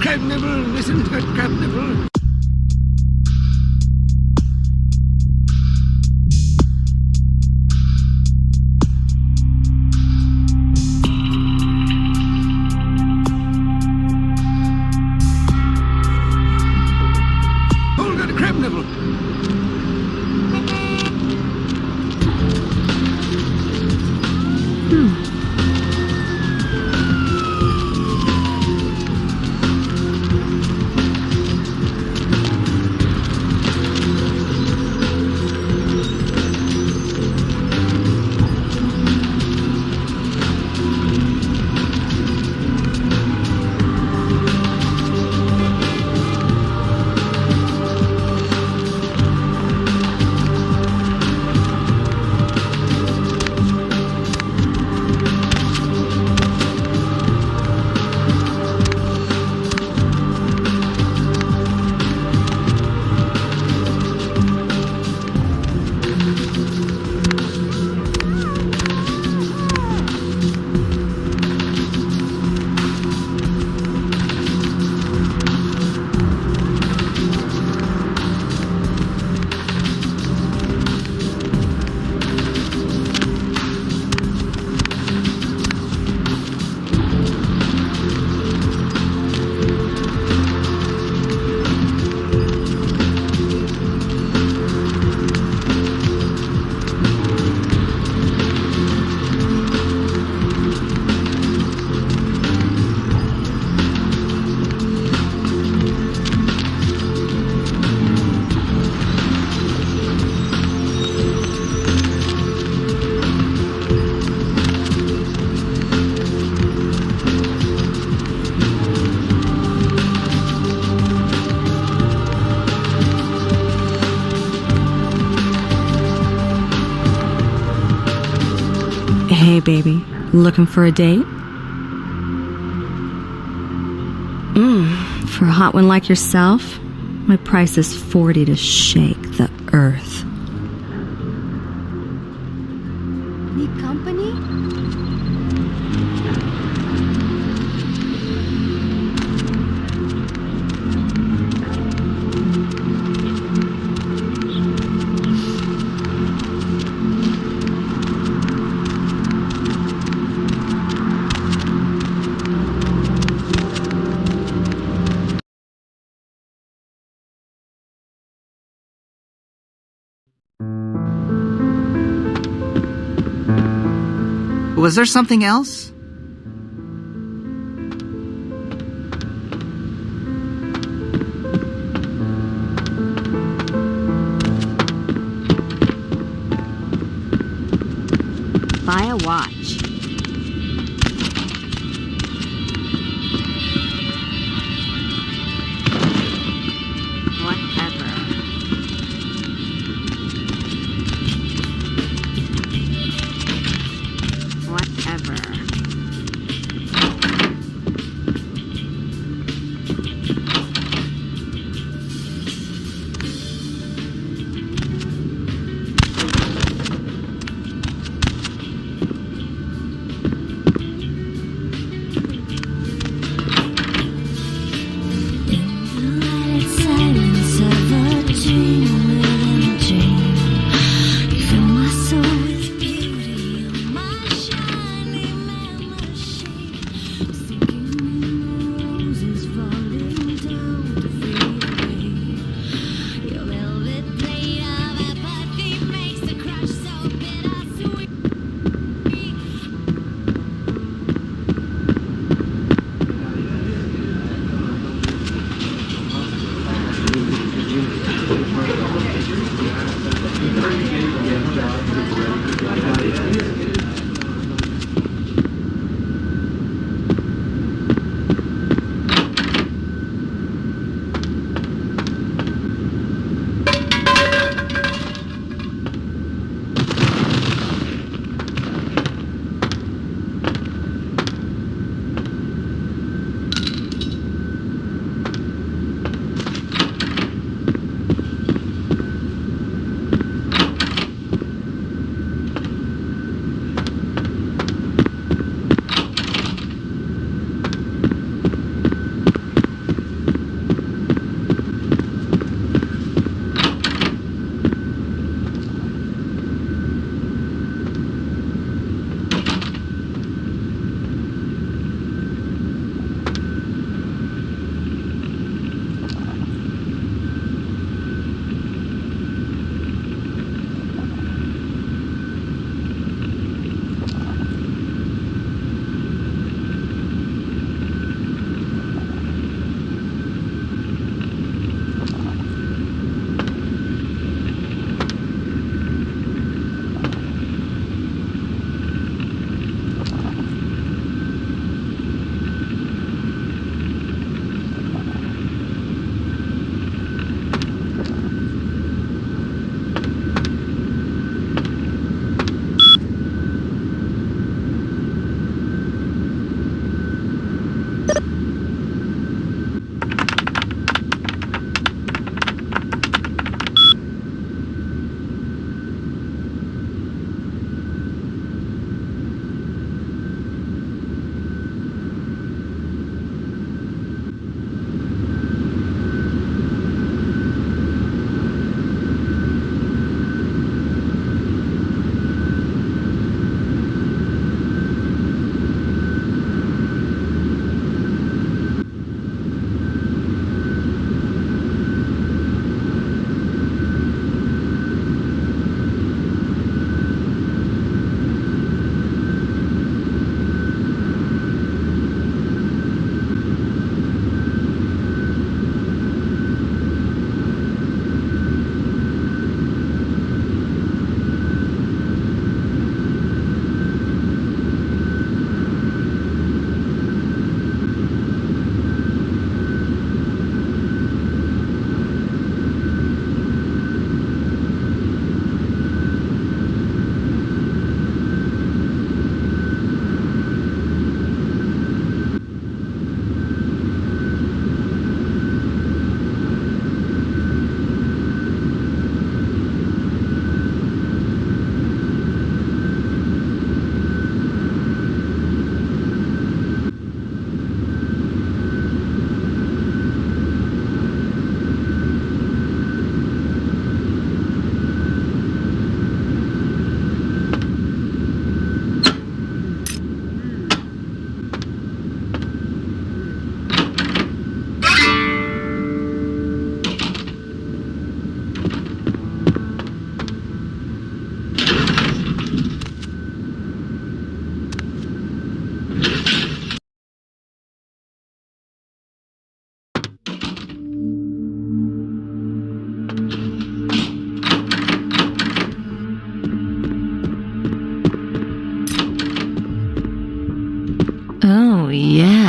Crab nibble, listen to that crab nibble. Oh, got a crab nibble. Hey baby, looking for a date? For a hot one like yourself, my price is 40 to shake the earth. Need company? Was there something else? Buy a watch. Whatever. Whatever.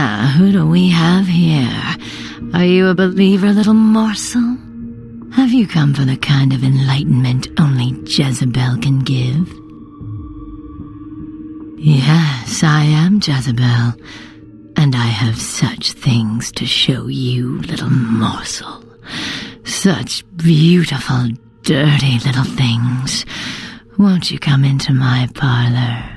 who do we have here? Are you a believer, little morsel? Have you come for the kind of enlightenment only Jezebel can give? Yes, I am Jezebel, and I have such things to show you, little morsel. Such beautiful, dirty little things. Won't you come into my parlor?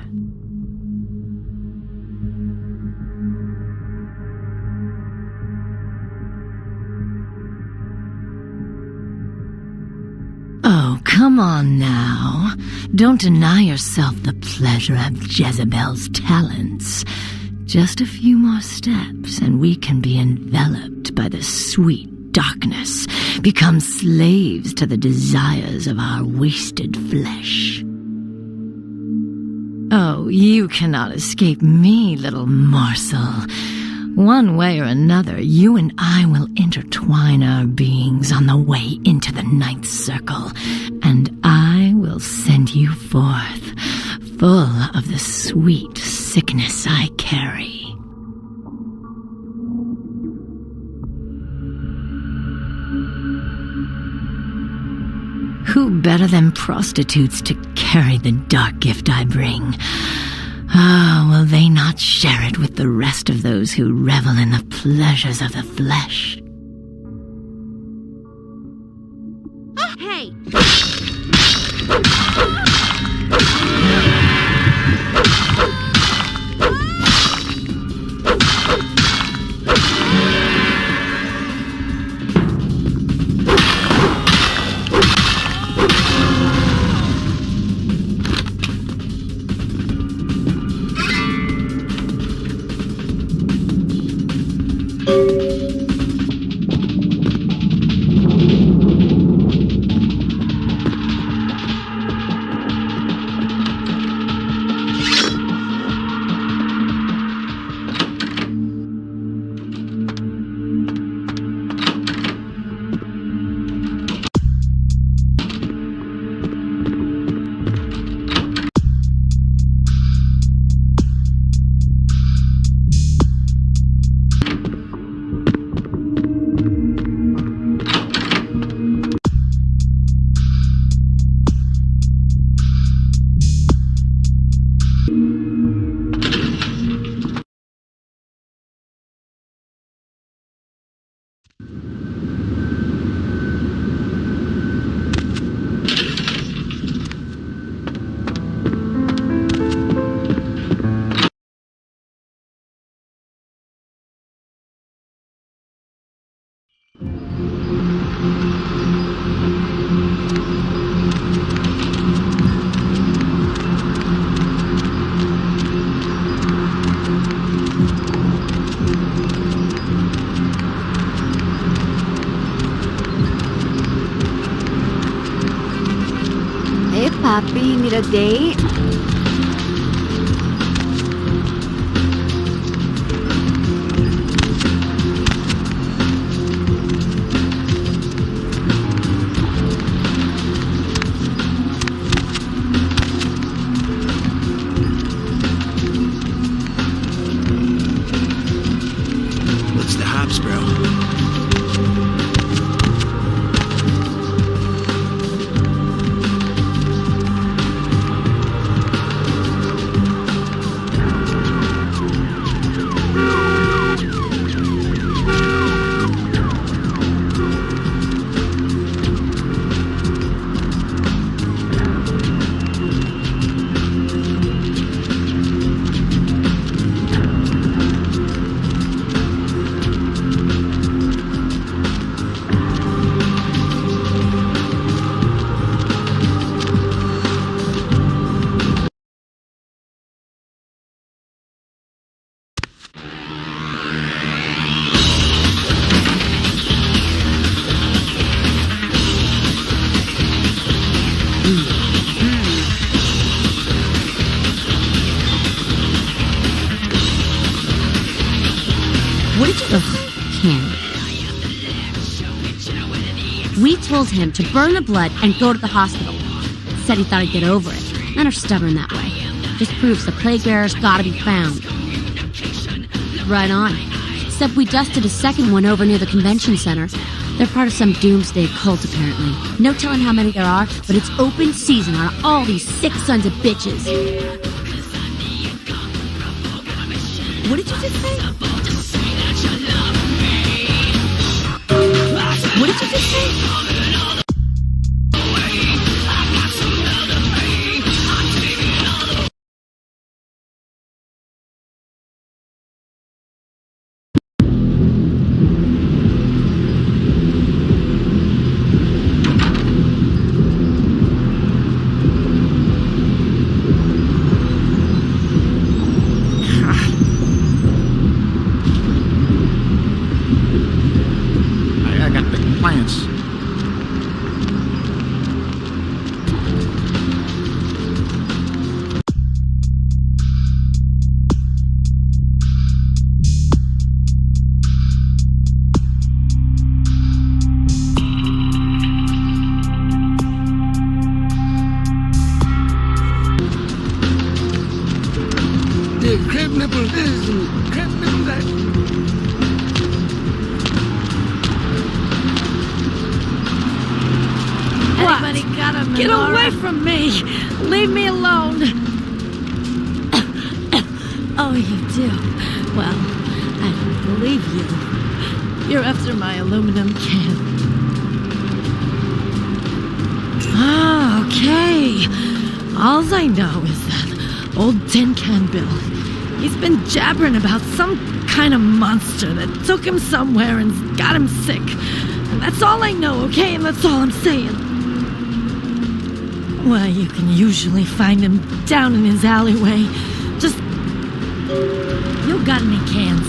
Oh, come on now. Don't deny yourself the pleasure of Jezebel's talents. Just a few more steps, and we can be enveloped by the sweet darkness, become slaves to the desires of our wasted flesh. Oh, you cannot escape me, little morsel. One way or another, you and I will intertwine our beings on the way into the ninth circle, and I will send you forth, full of the sweet sickness I carry. Who better than prostitutes to carry the dark gift I bring? Ah, will they not share it with the rest of those who revel in the pleasures of the flesh? Hey! Papi, you need a date? What's the hops, bro? What did you... Ken. We told him to burn the blood and go to the hospital. Said he thought he'd get over it. Men are stubborn that way. Just proves the plague bearer's gotta be found. Right on. Except we dusted a second one over near the convention center. They're part of some doomsday cult, apparently. No telling how many there are, but it's open season on all these sick sons of bitches. What did you just say? What did you just say? I got big plans. The crab nipple this and crab nipple that. Anybody got a Get away from me! Leave me alone! Oh, you do? Well, I don't believe you. You're after my aluminum can. Ah, okay. All I know is that old Tin Can Bill, he's been jabbering about some kind of monster that took him somewhere and got him sick. And that's all I know, okay? And that's all I'm saying. Well, you can usually find him down in his alleyway. Just... You got any cans?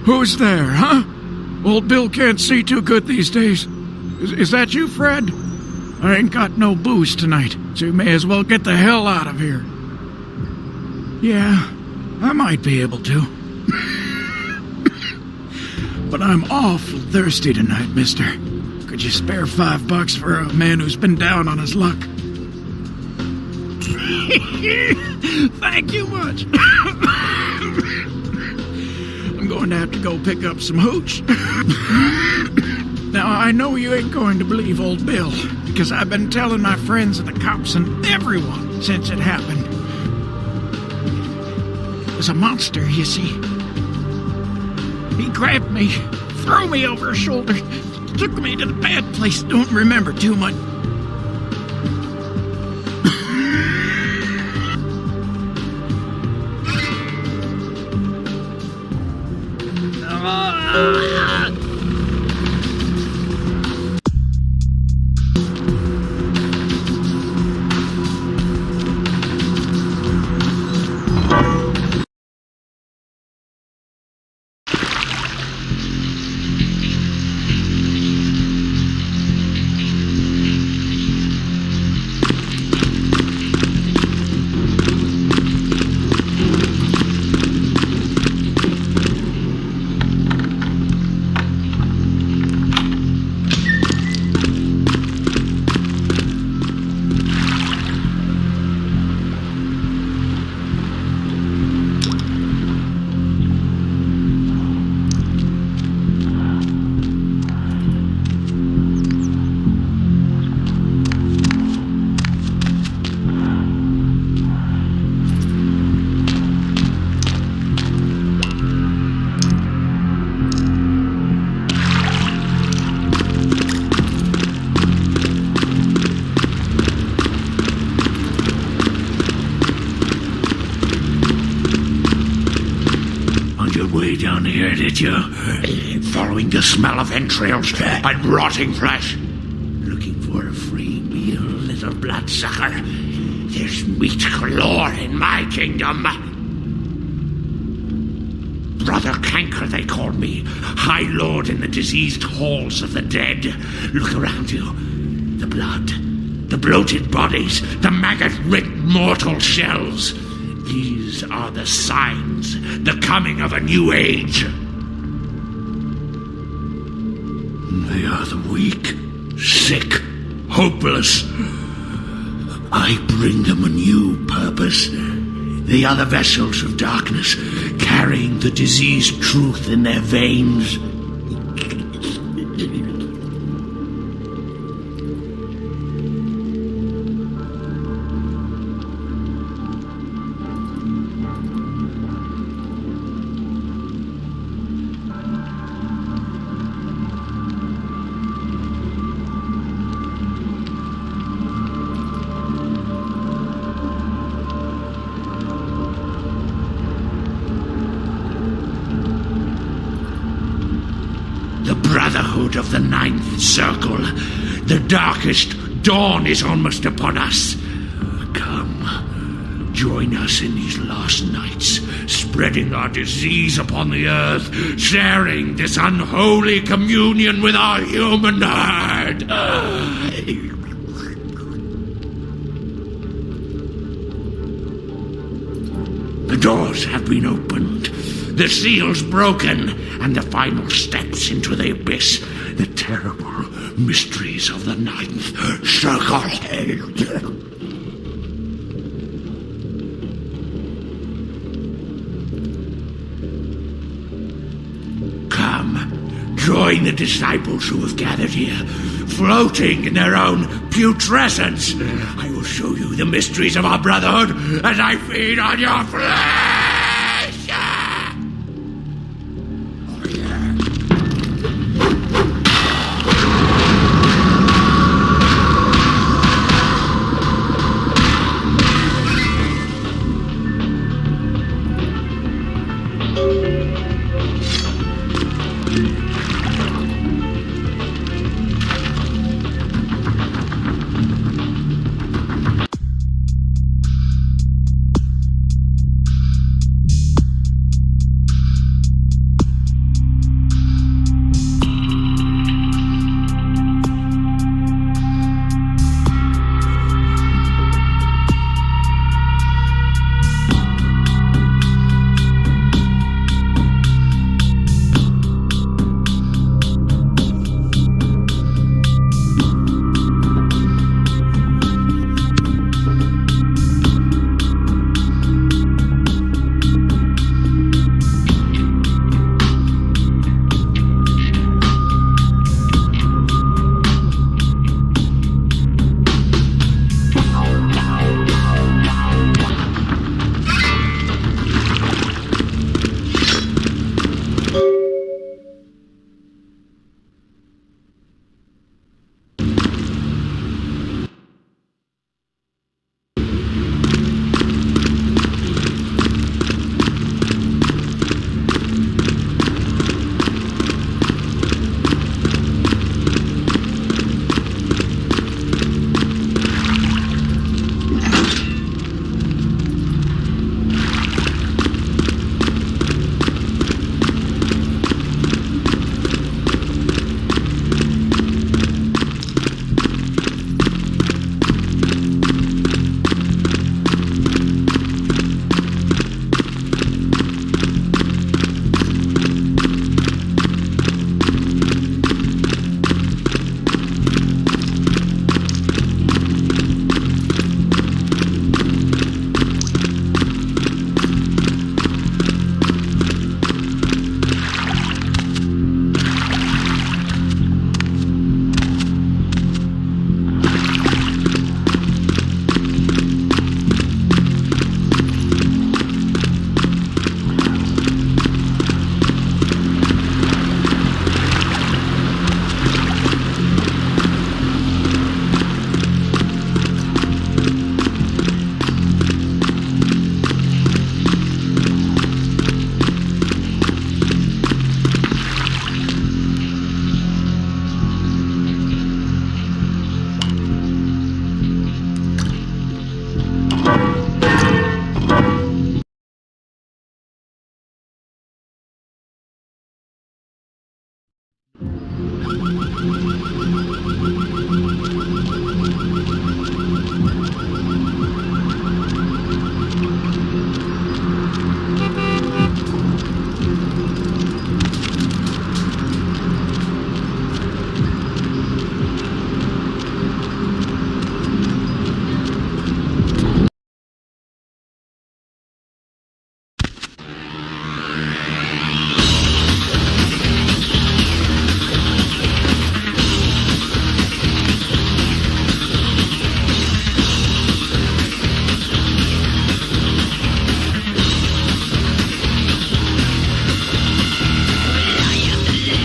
Who's there, huh? Old Bill can't see too good these days. Is that you, Fred? I ain't got no booze tonight, so you may as well get the hell out of here. Yeah, I might be able to. But I'm awful thirsty tonight, mister. Could you spare $5 for a man who's been down on his luck? Thank you much. I'm going to have to go pick up some hooch. Now, I know you ain't going to believe old Bill, because I've been telling my friends and the cops and everyone since it happened. It was a monster, you see. He grabbed me, threw me over his shoulder, took me to the bad place. Don't remember too much. Way down here, did you? Following the smell of entrails and rotting flesh. Looking for a free meal, little bloodsucker. There's meat galore in my kingdom. Brother Canker, they called me. High Lord in the diseased halls of the dead. Look around you. The blood. The bloated bodies. The maggot-rid mortal shells. These are the signs, the coming of a new age. They are the weak, sick, hopeless. I bring them a new purpose. They are the vessels of darkness, carrying the diseased truth in their veins. Brotherhood of the Ninth Circle. The darkest dawn is almost upon us. Come, join us in these last nights, spreading our disease upon the earth, sharing this unholy communion with our human herd. The doors have been opened, the seals broken, and the final steps into the abyss, the terrible mysteries of the Ninth Circle. Come, join the disciples who have gathered here, floating in their own putrescence. I will show you the mysteries of our brotherhood as I feed on your flesh.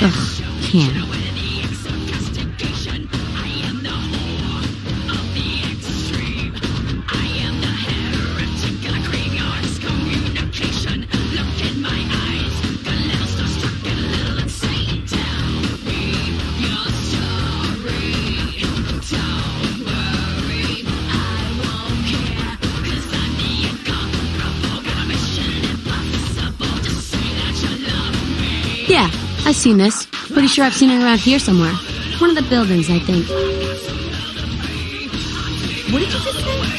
Ugh, can't. Yeah, I've seen this. Pretty sure I've seen it around here somewhere. One of the buildings, I think. What did you just say?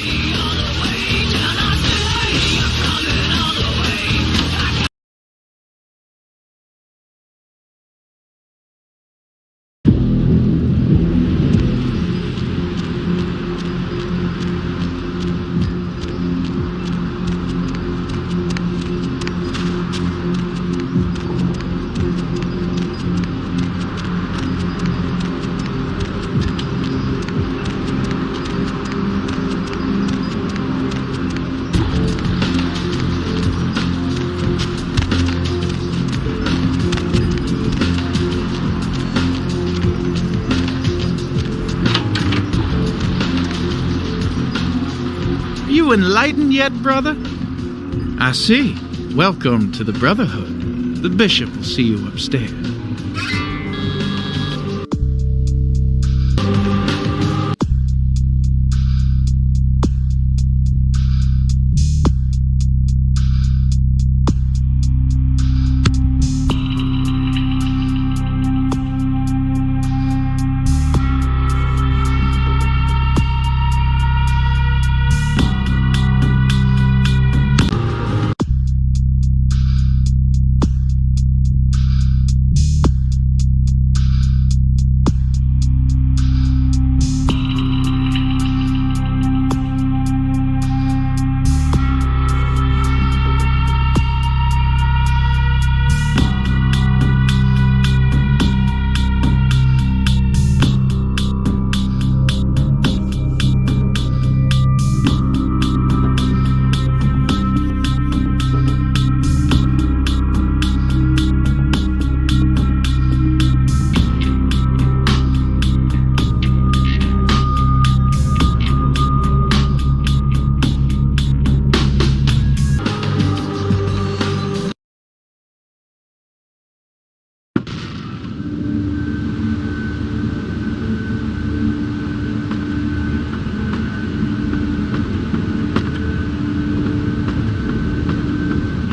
You enlightened yet, brother? I see. Welcome to the Brotherhood. The bishop will see you upstairs.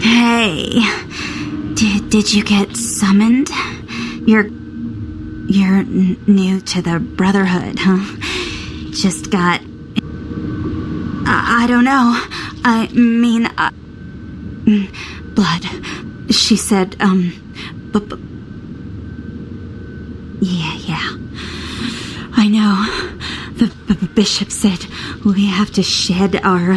Hey, did you get summoned? You're new to the Brotherhood, huh? Just got... I don't know. I mean, blood. She said, Yeah. I know. The bishop said we have to shed our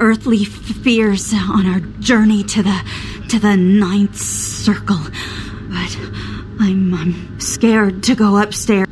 earthly fears on our journey to the ninth circle. But I'm scared to go upstairs.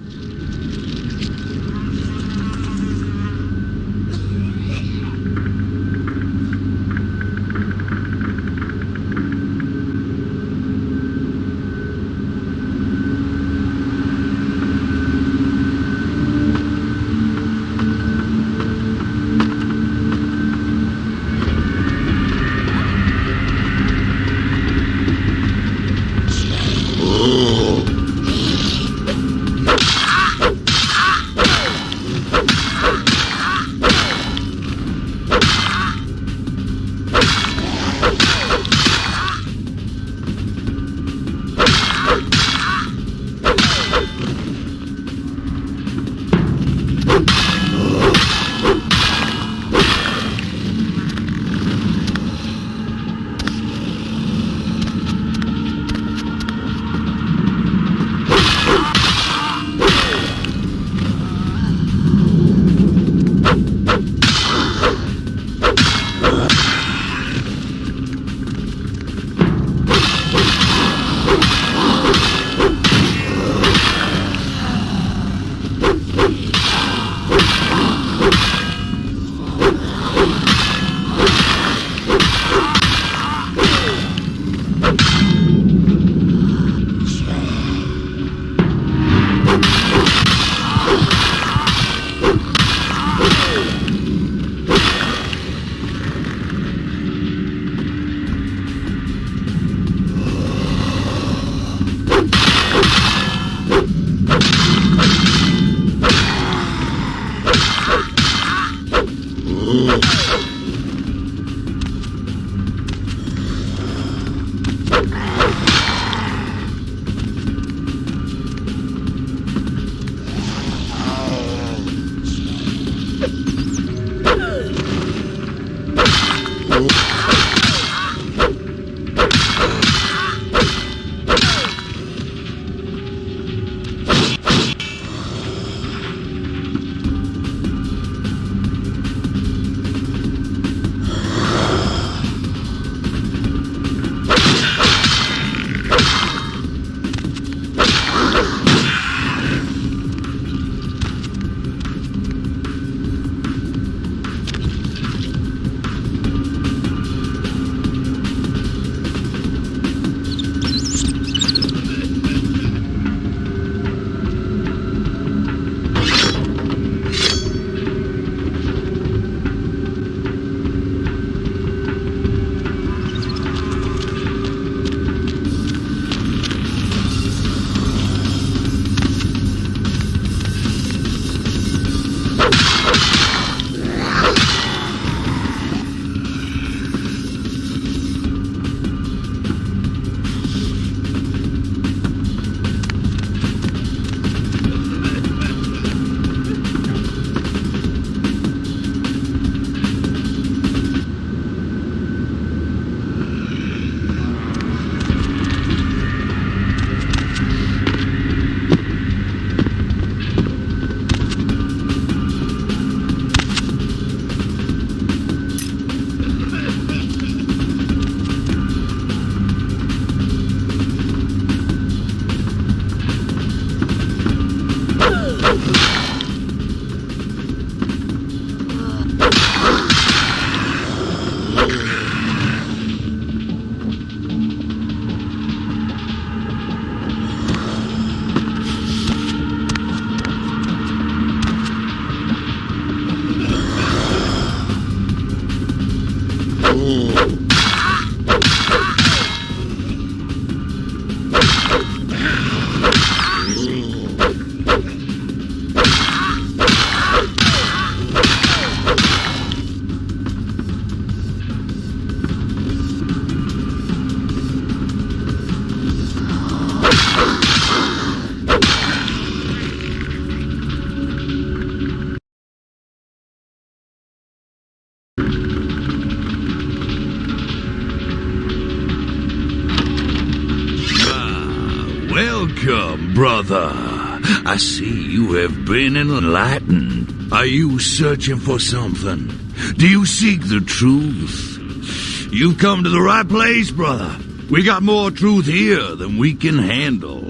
Welcome, brother. I see you have been enlightened. Are you searching for something? Do you seek the truth? You've come to the right place, brother. We got more truth here than we can handle.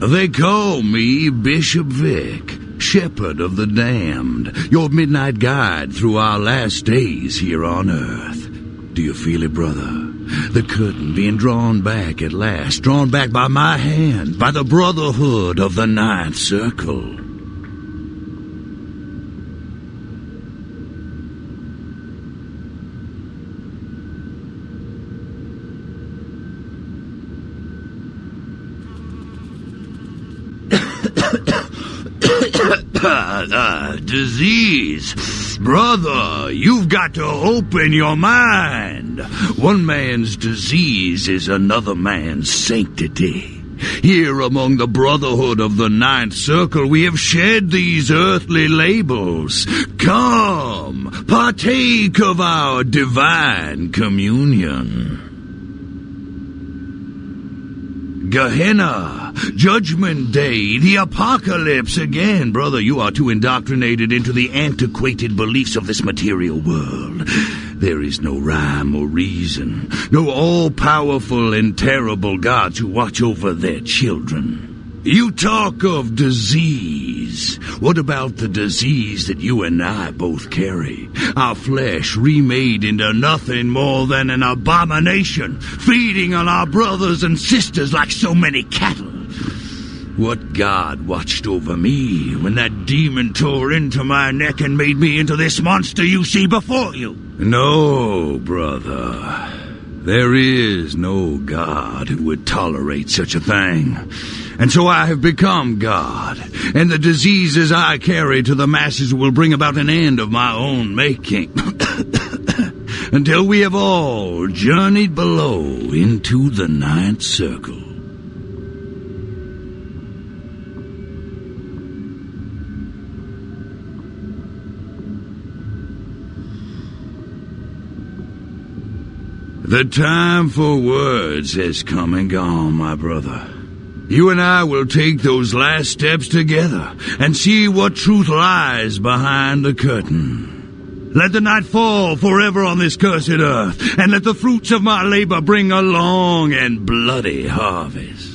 They call me Bishop Vic, Shepherd of the Damned, your midnight guide through our last days here on Earth. Do you feel it, brother? The curtain being drawn back at last, drawn back by my hand, by the Brotherhood of the Ninth Circle. Disease. Brother, you've got to open your mind. One man's disease is another man's sanctity. Here among the Brotherhood of the Ninth Circle, we have shed these earthly labels. Come, partake of our divine communion. Gehenna, Judgment Day, the Apocalypse again. Brother, you are too indoctrinated into the antiquated beliefs of this material world. There is no rhyme or reason, no all-powerful and terrible gods who watch over their children. You talk of disease. What about the disease that you and I both carry? Our flesh remade into nothing more than an abomination, feeding on our brothers and sisters like so many cattle. What God watched over me when that demon tore into my neck and made me into this monster you see before you? No, brother. There is no God who would tolerate such a thing. And so I have become God, and the diseases I carry to the masses will bring about an end of my own making. Until we have all journeyed below into the Ninth Circle. The time for words has come and gone, my brother. You and I will take those last steps together and see what truth lies behind the curtain. Let the night fall forever on this cursed earth, and let the fruits of my labor bring a long and bloody harvest.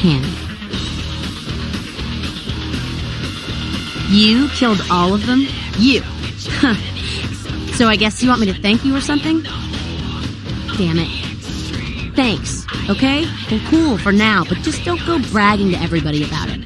can. You killed all of them? You! So I guess you want me to thank you or something? Damn it. Thanks, okay? Well, cool for now, but just don't go bragging to everybody about it.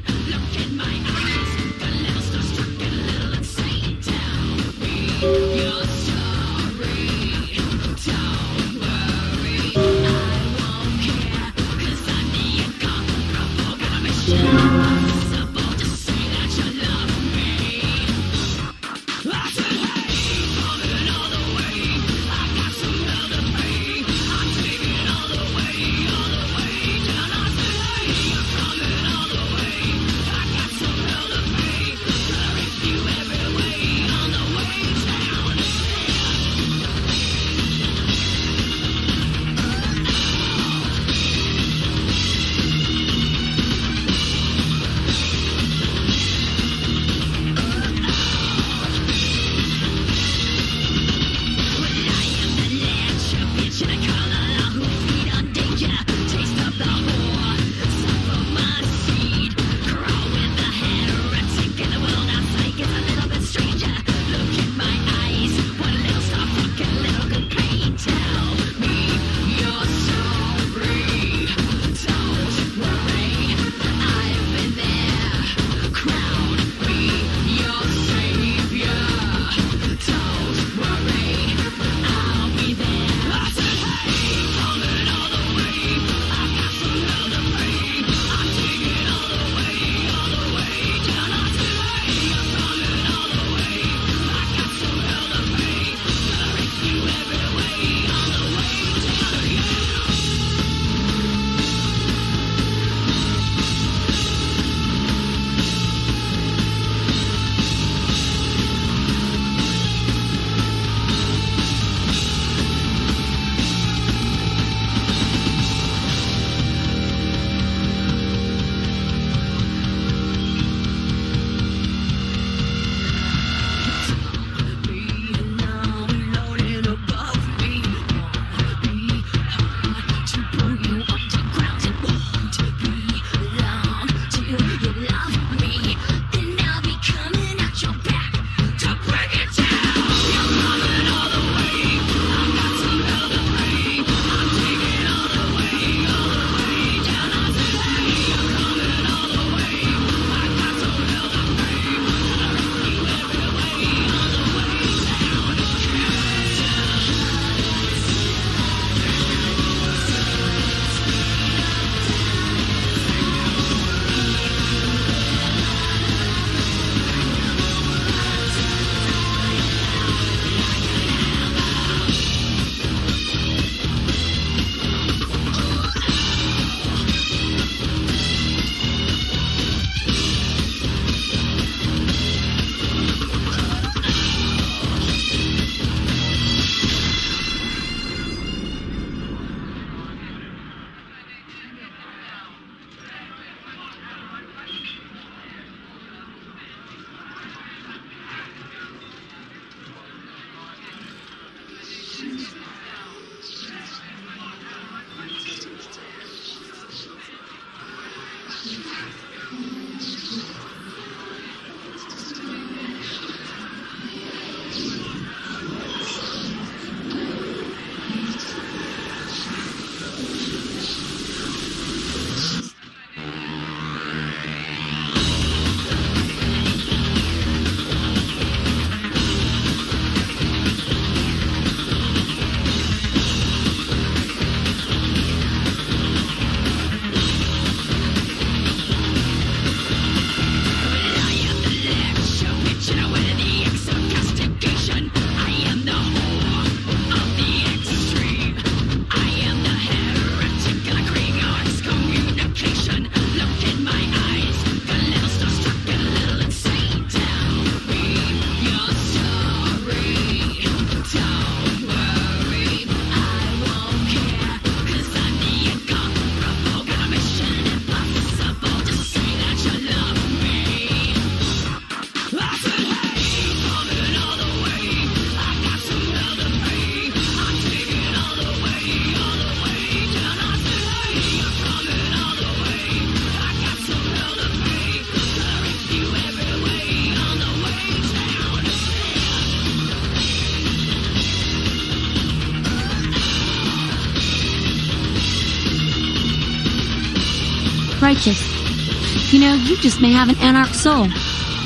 righteous. You know, you just may have an anarch soul.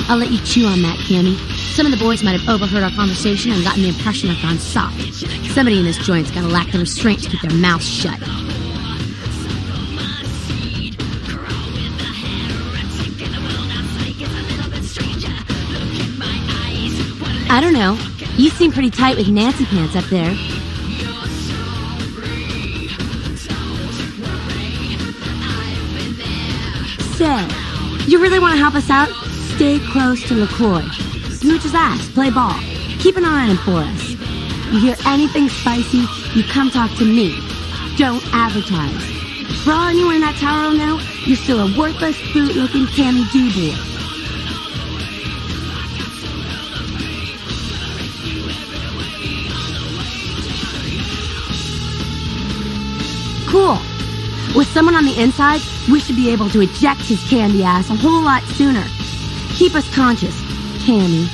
I'll let you chew on that, Cammy. Some of the boys might have overheard our conversation and gotten the impression I've gone soft. Somebody in this joint's gotta lack the restraint to keep their mouth shut. I don't know. You seem pretty tight with Nancy Pants up there. Say, you really want to help us out? Stay close to LaCroix. Smooch his ass, play ball. Keep an eye on him for us. You hear anything spicy, you come talk to me. Don't advertise. For all anyone in that tower will know, you're still a worthless, boot-looking Tammy Doo-boy. Cool. With someone on the inside, we should be able to eject his candy ass a whole lot sooner. Keep us conscious, Tammy.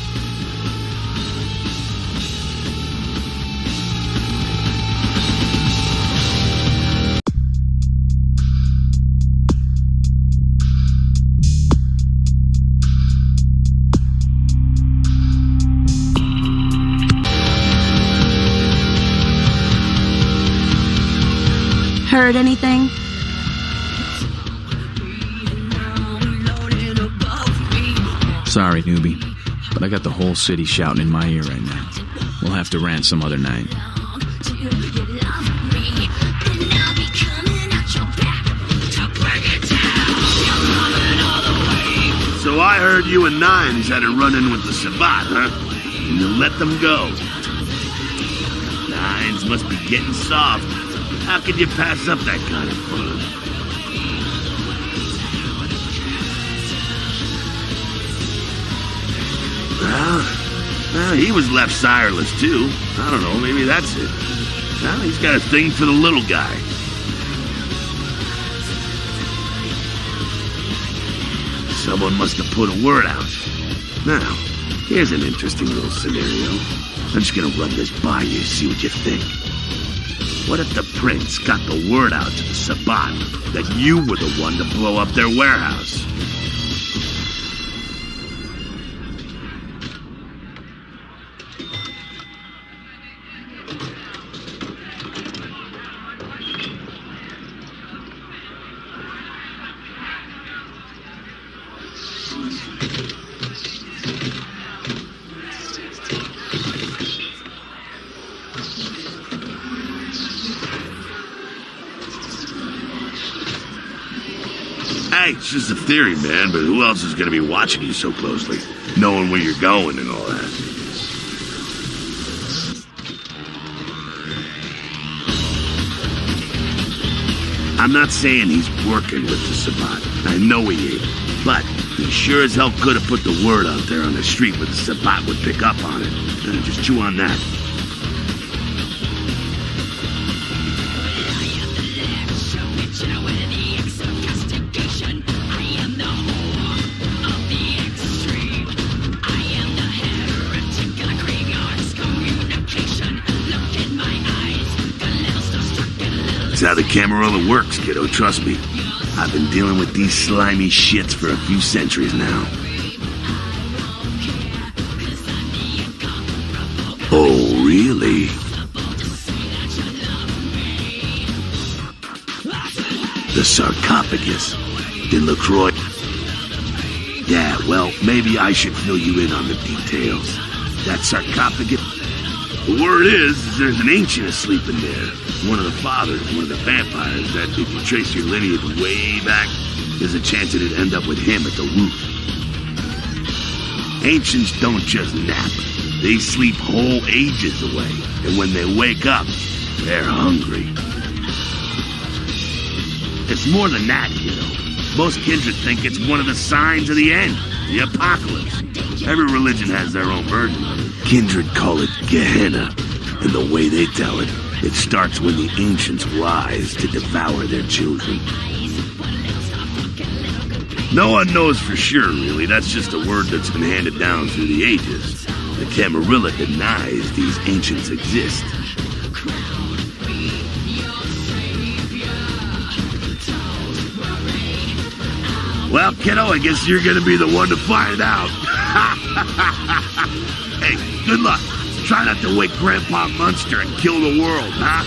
Heard anything? Sorry, newbie, but I got the whole city shouting in my ear right now. We'll have to rant some other night. So I heard you and Nines had a run-in with the Sabbat, huh? And you let them go. Nines must be getting soft. How could you pass up that kind of fun? Well, he was left sireless, too. I don't know, maybe that's it. Well, he's got a thing for the little guy. Someone must have put a word out. Now, here's an interesting little scenario. I'm just gonna run this by you, see what you think. What if the prince got the word out to the Sabbat that you were the one to blow up their warehouse? Hey, it's just a theory, man, but who else is going to be watching you so closely? Knowing where you're going and all that. I'm not saying he's working with the Sabbat. I know he ain't. But he sure as hell could have put the word out there on the street where the Sabbat would pick up on it. Just chew on that. That's how the Camarilla works, kiddo, trust me. I've been dealing with these slimy shits for a few centuries now. Oh, really? The sarcophagus. In LaCroix. Yeah, well, maybe I should fill you in on the details. That sarcophagus... The word is there's an ancient asleep in there. One of the fathers, one of the vampires, that if you trace your lineage way back, there's a chance it'd end up with him at the root. Ancients don't just nap. They sleep whole ages away. And when they wake up, they're hungry. It's more than that, you know. Most kindred think it's one of the signs of the end, the apocalypse. Every religion has their own version of it. Kindred call it Gehenna, and the way they tell it, it starts when the ancients rise to devour their children. No one knows for sure, really. That's just a word that's been handed down through the ages. The Camarilla denies these ancients exist. Well, kiddo, I guess you're gonna be the one to find out. Hey, good luck. Try not to wake Grandpa Munster and kill the world, huh?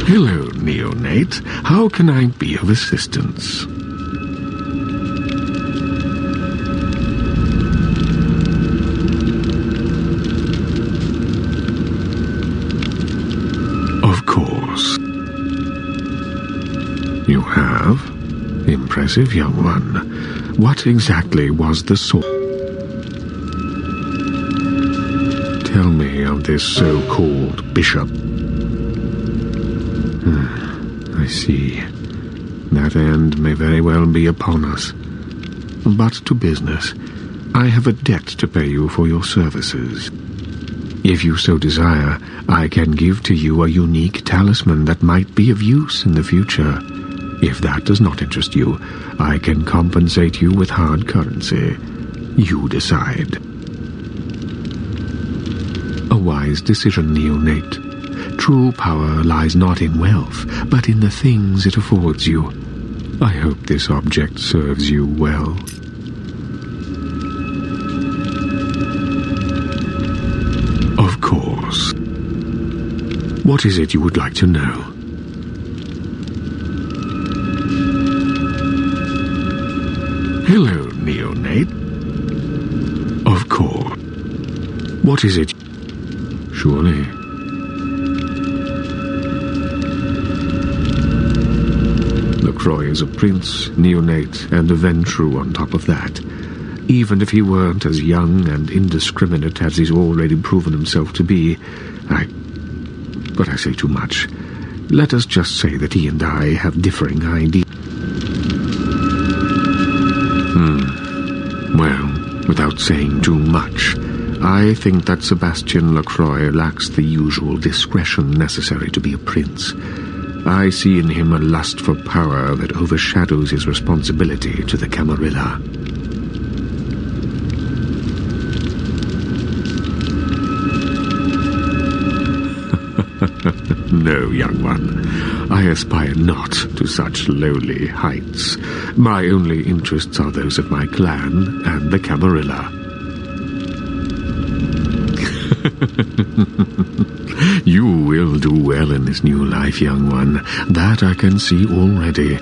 Hello, neonate. How can I be of assistance? Of course. You have? Impressive, young one. What exactly was the source? Tell me of this so-called bishop. I see. That end may very well be upon us. But to business. I have a debt to pay you for your services. If you so desire, I can give to you a unique talisman that might be of use in the future. If that does not interest you, I can compensate you with hard currency. You decide. A wise decision, neonate. True power lies not in wealth, but in the things it affords you. I hope this object serves you well. Of course. What is it you would like to know? Hello, neonate. Of course. What is it? Surely. LaCroix is a prince, neonate, and a Ventrue on top of that. Even if he weren't as young and indiscriminate as he's already proven himself to be, But I say too much. Let us just say that he and I have differing ideas. Well, without saying too much, I think that Sebastian LaCroix lacks the usual discretion necessary to be a prince. I see in him a lust for power that overshadows his responsibility to the Camarilla. No, young one. I aspire not to such lowly heights. My only interests are those of my clan and the Camarilla. You will do well in this new life, young one. That I can see already.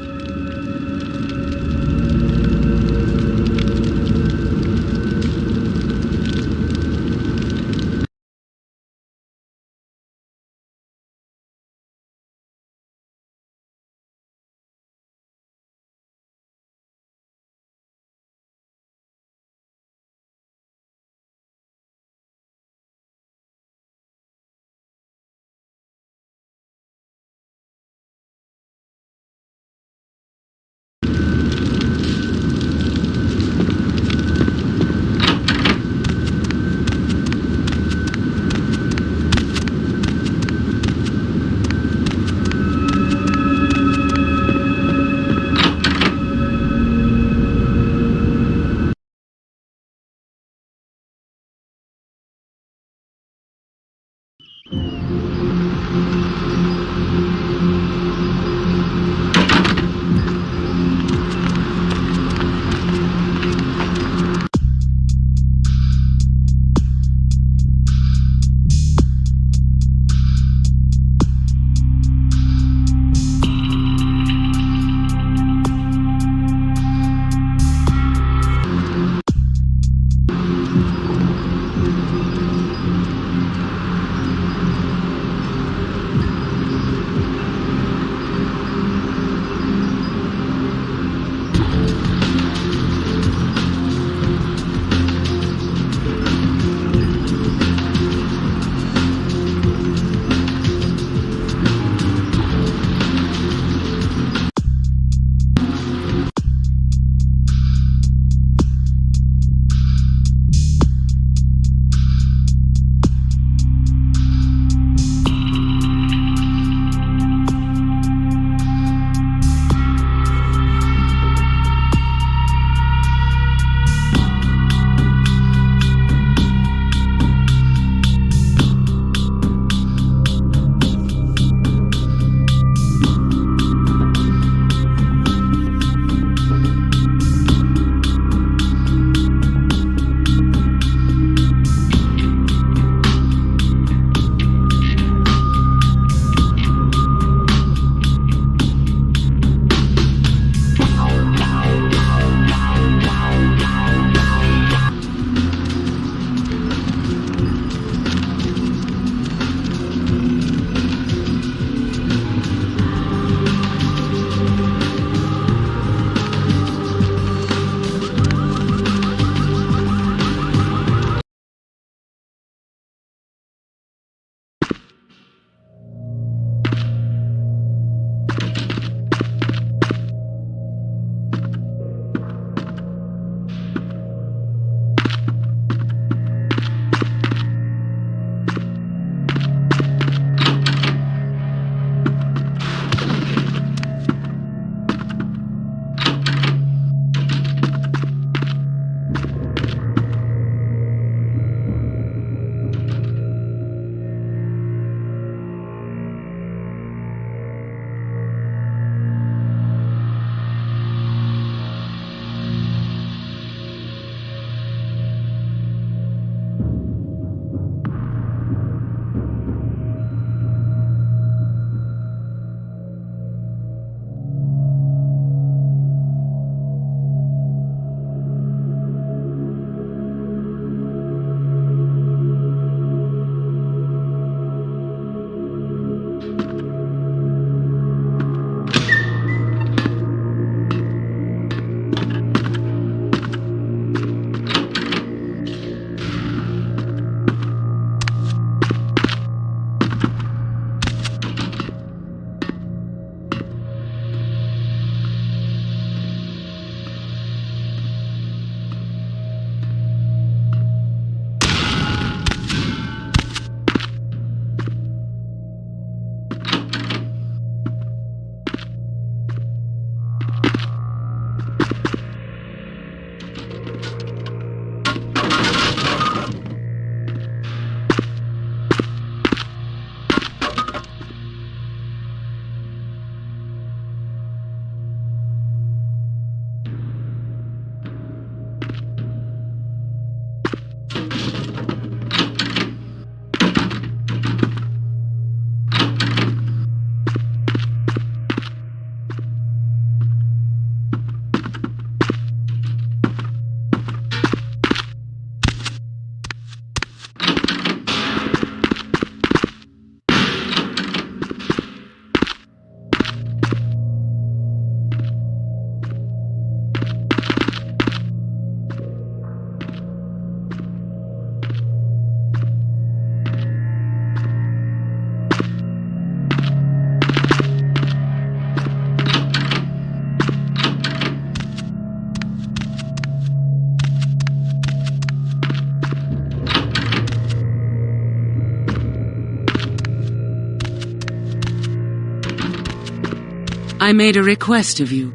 I made a request of you.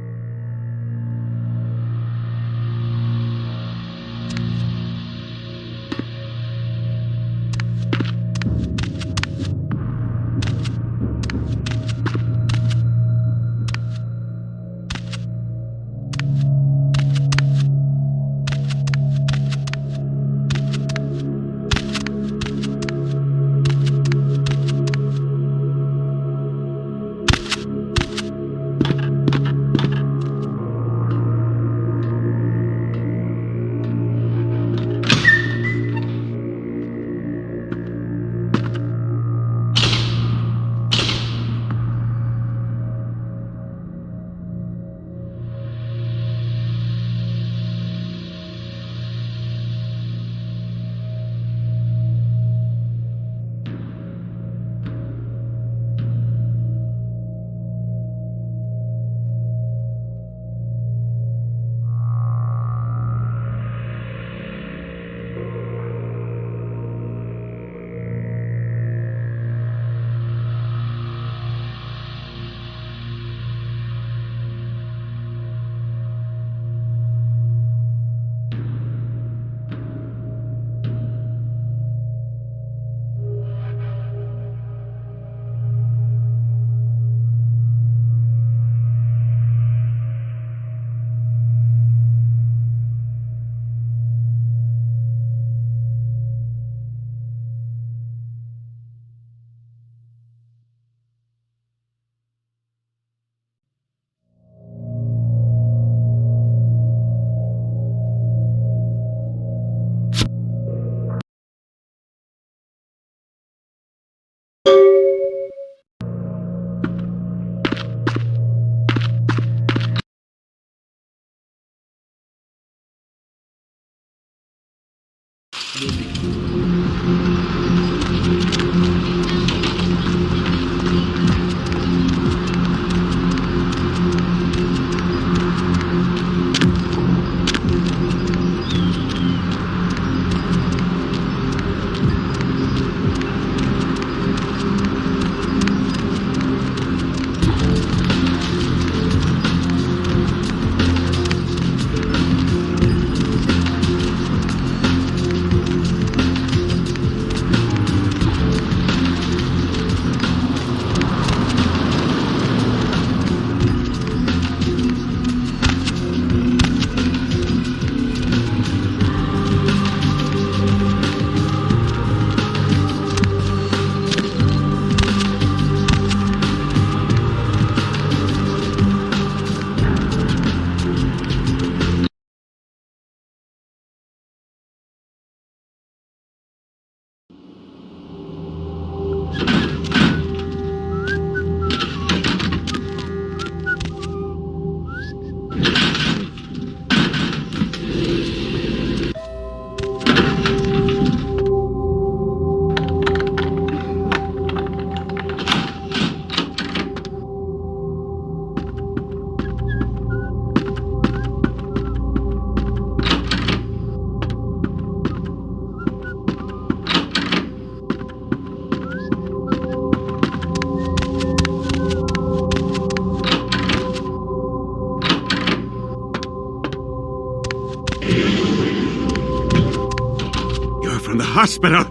hospital.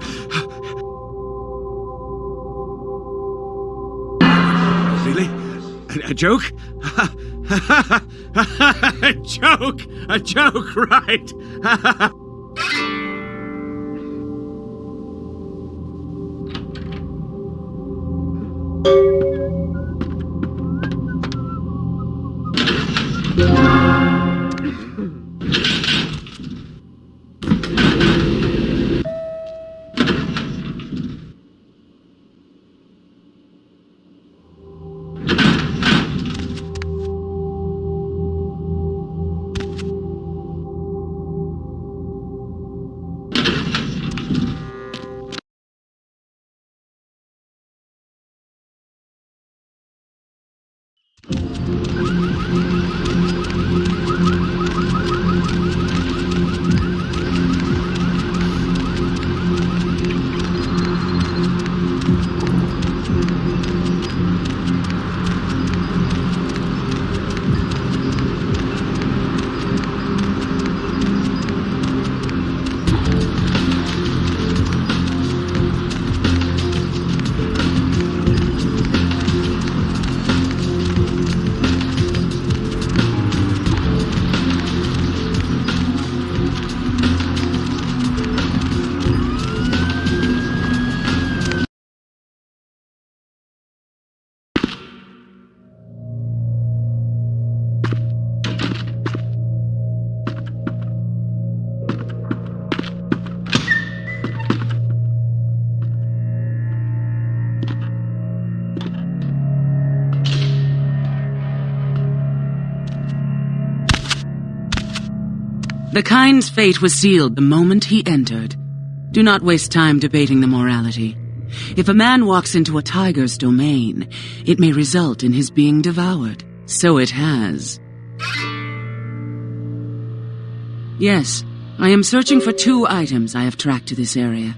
Really? A joke? A joke! A joke, right? The kind's fate was sealed the moment he entered. Do not waste time debating the morality. If a man walks into a tiger's domain, it may result in his being devoured. So it has. Yes, I am searching for 2 items I have tracked to this area.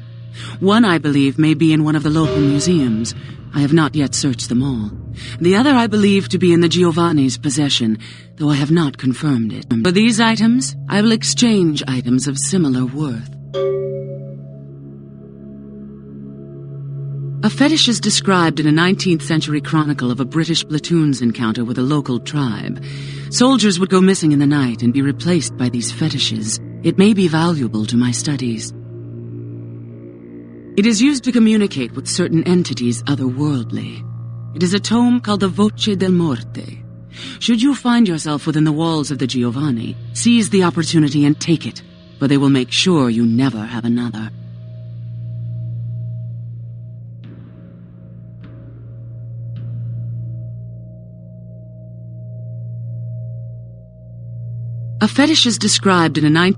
One, I believe, may be in one of the local museums. I have not yet searched them all. The other I believe to be in the Giovanni's possession, though I have not confirmed it. For these items, I will exchange items of similar worth. A fetish is described in a 19th century chronicle of a British platoon's encounter with a local tribe. Soldiers would go missing in the night and be replaced by these fetishes. It may be valuable to my studies. It is used to communicate with certain entities otherworldly. It is a tome called the Voce del Morte. Should you find yourself within the walls of the Giovanni, seize the opportunity and take it, for they will make sure you never have another. A fetish is described in a 19th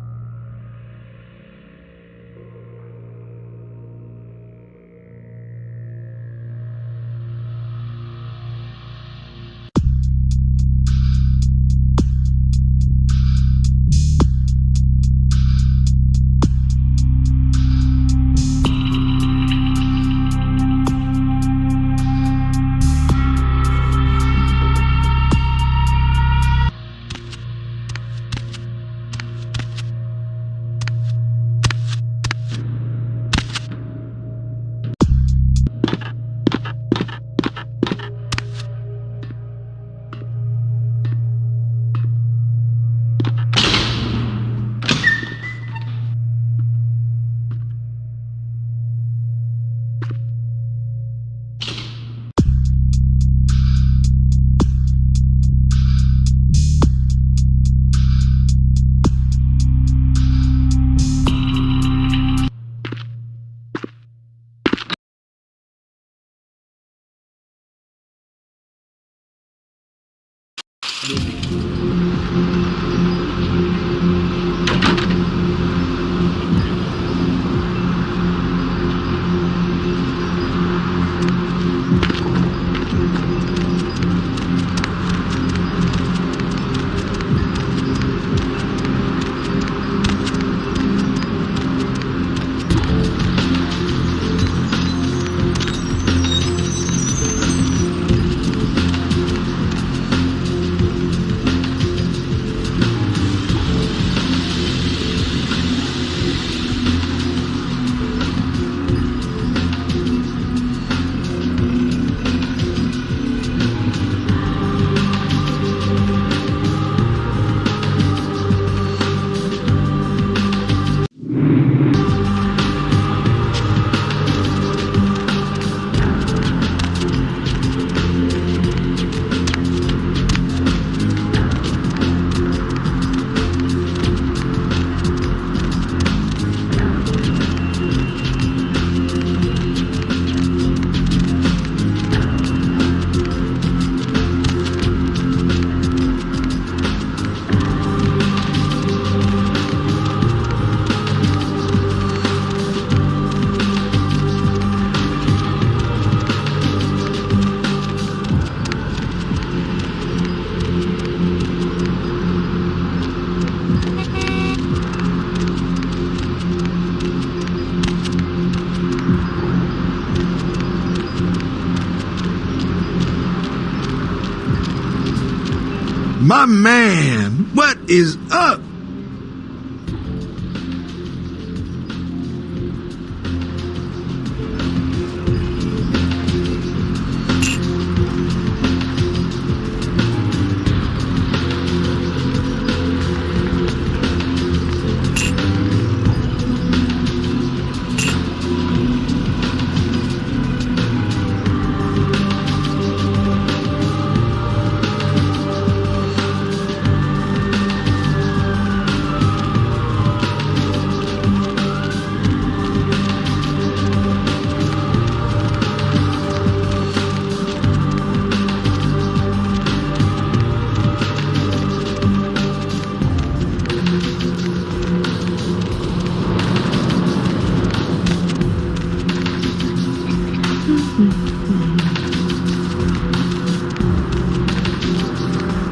My man, what is up?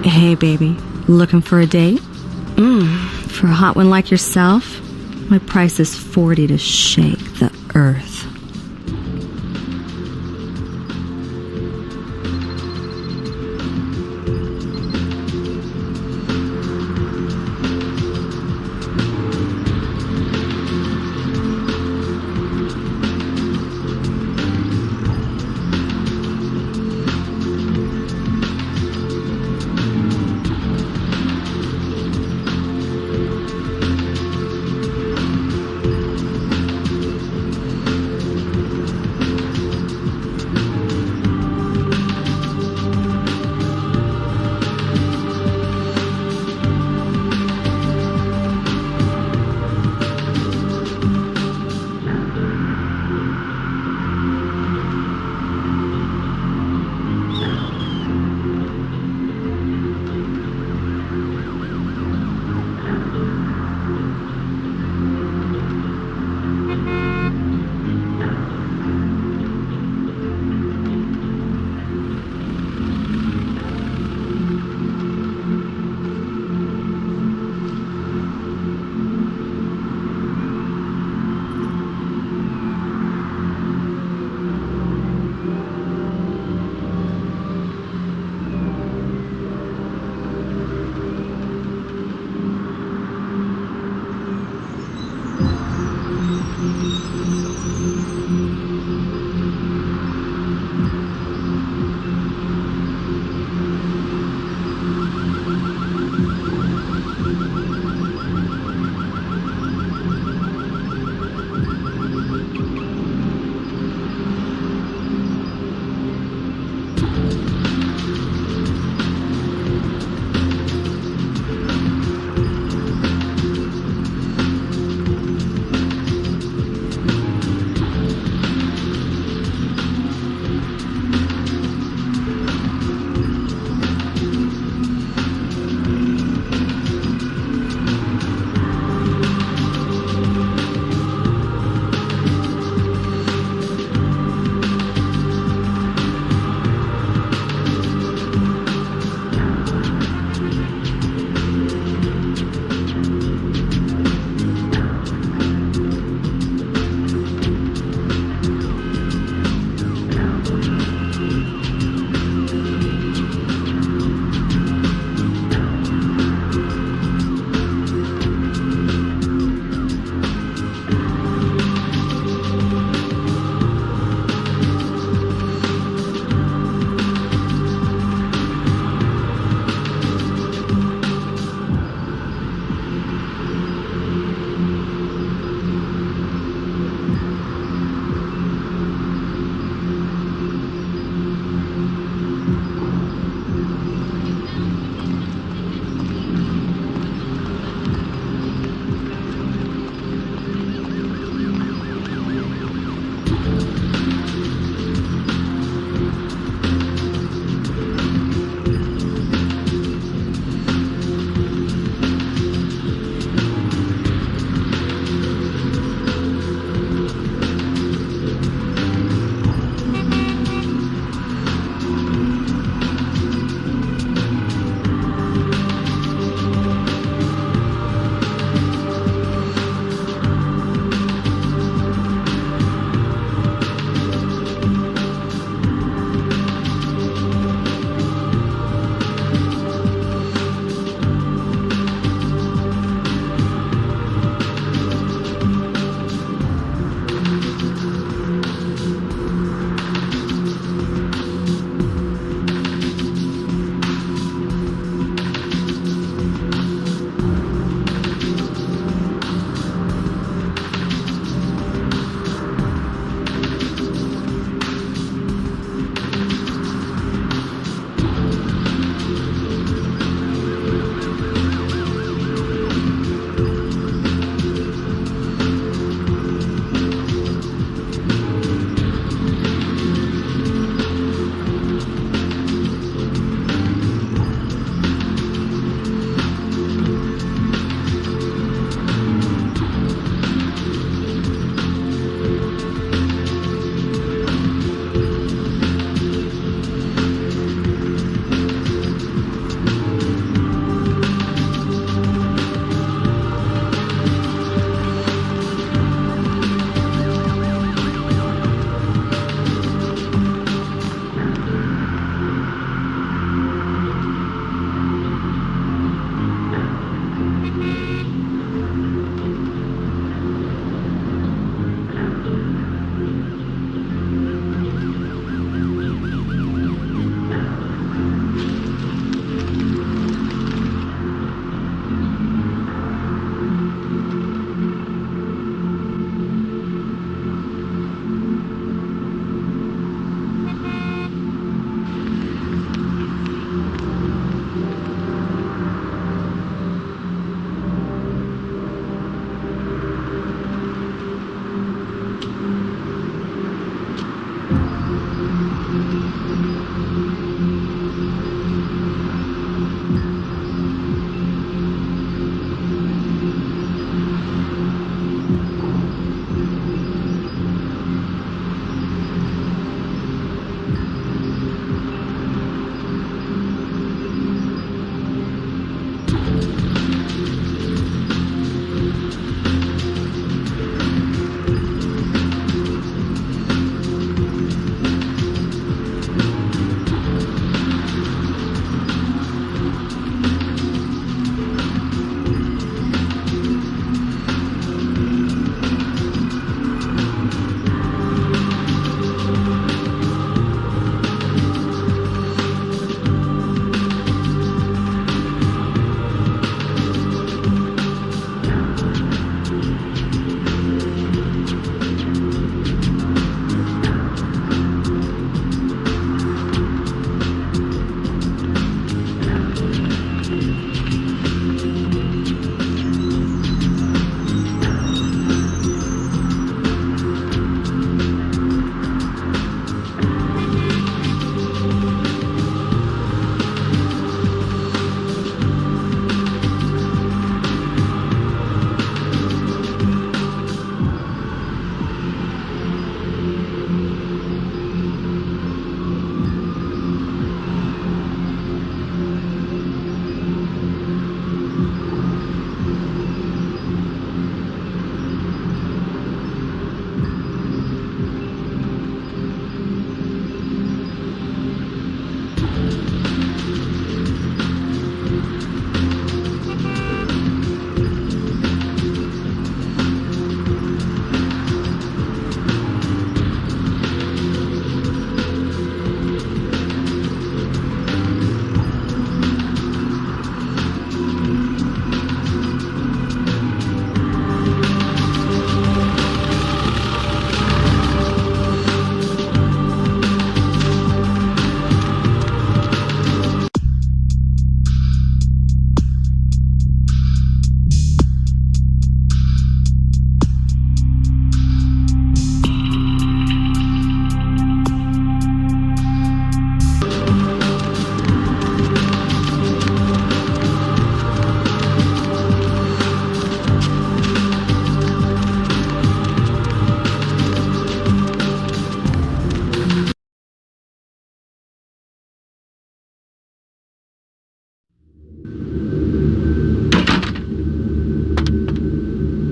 Hey, baby. Looking for a date? For a hot one like yourself, my price is 40 to shake the earth.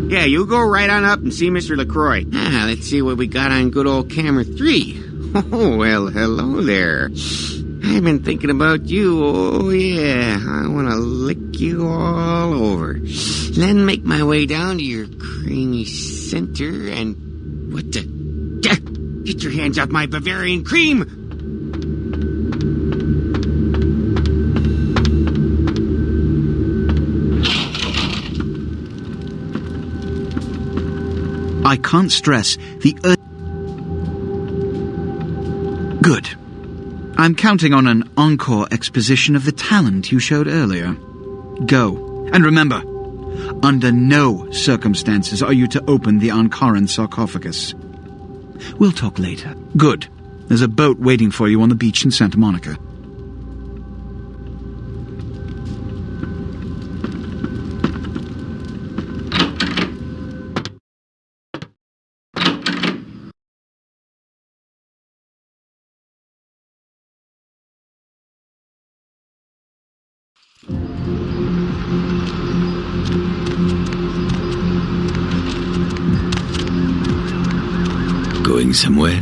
Yeah, you go right on up and see Mr. LaCroix. Let's see what we got on good old camera 3. Oh, well, hello there. I've been thinking about you. Oh, yeah. I want to lick you all over. Then make my way down to your creamy center and... What the... Get your hands off my Bavarian cream! I can't stress the Good. I'm counting on an encore exposition of the talent you showed earlier. Go. And remember, under no circumstances are you to open the Ankaran sarcophagus. We'll talk later. Good. There's a boat waiting for you on the beach in Santa Monica. Going somewhere?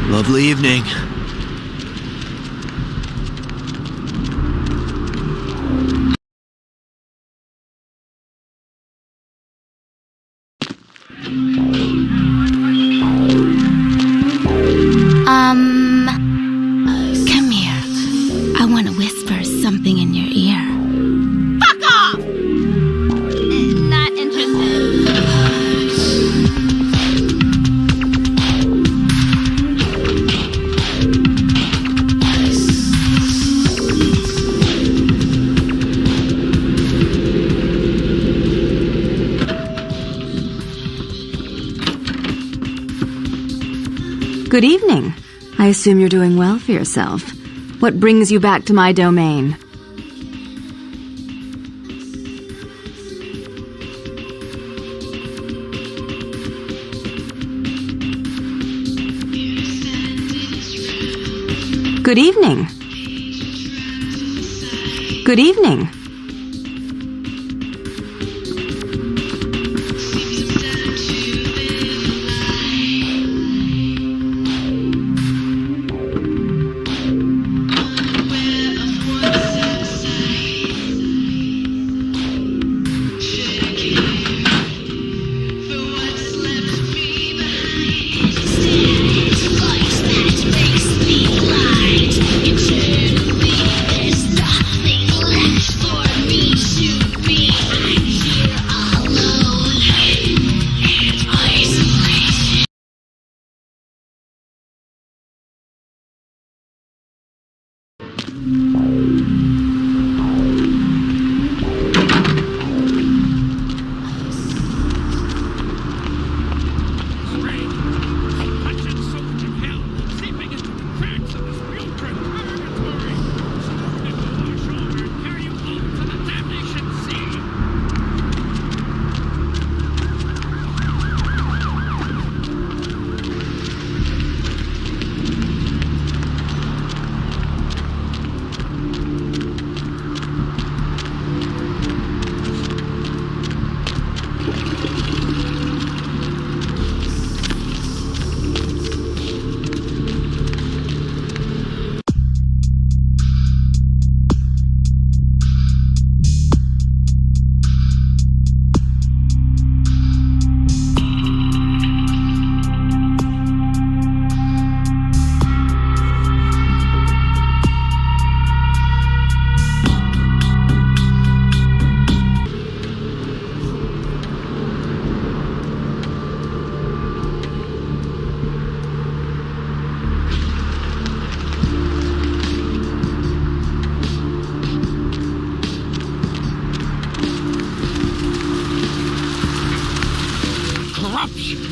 Lovely evening. Come here. I want to whisper something in your ear. Fuck off! Not interested. Good evening. I assume you're doing well for yourself. What brings you back to my domain? Good evening. Good evening.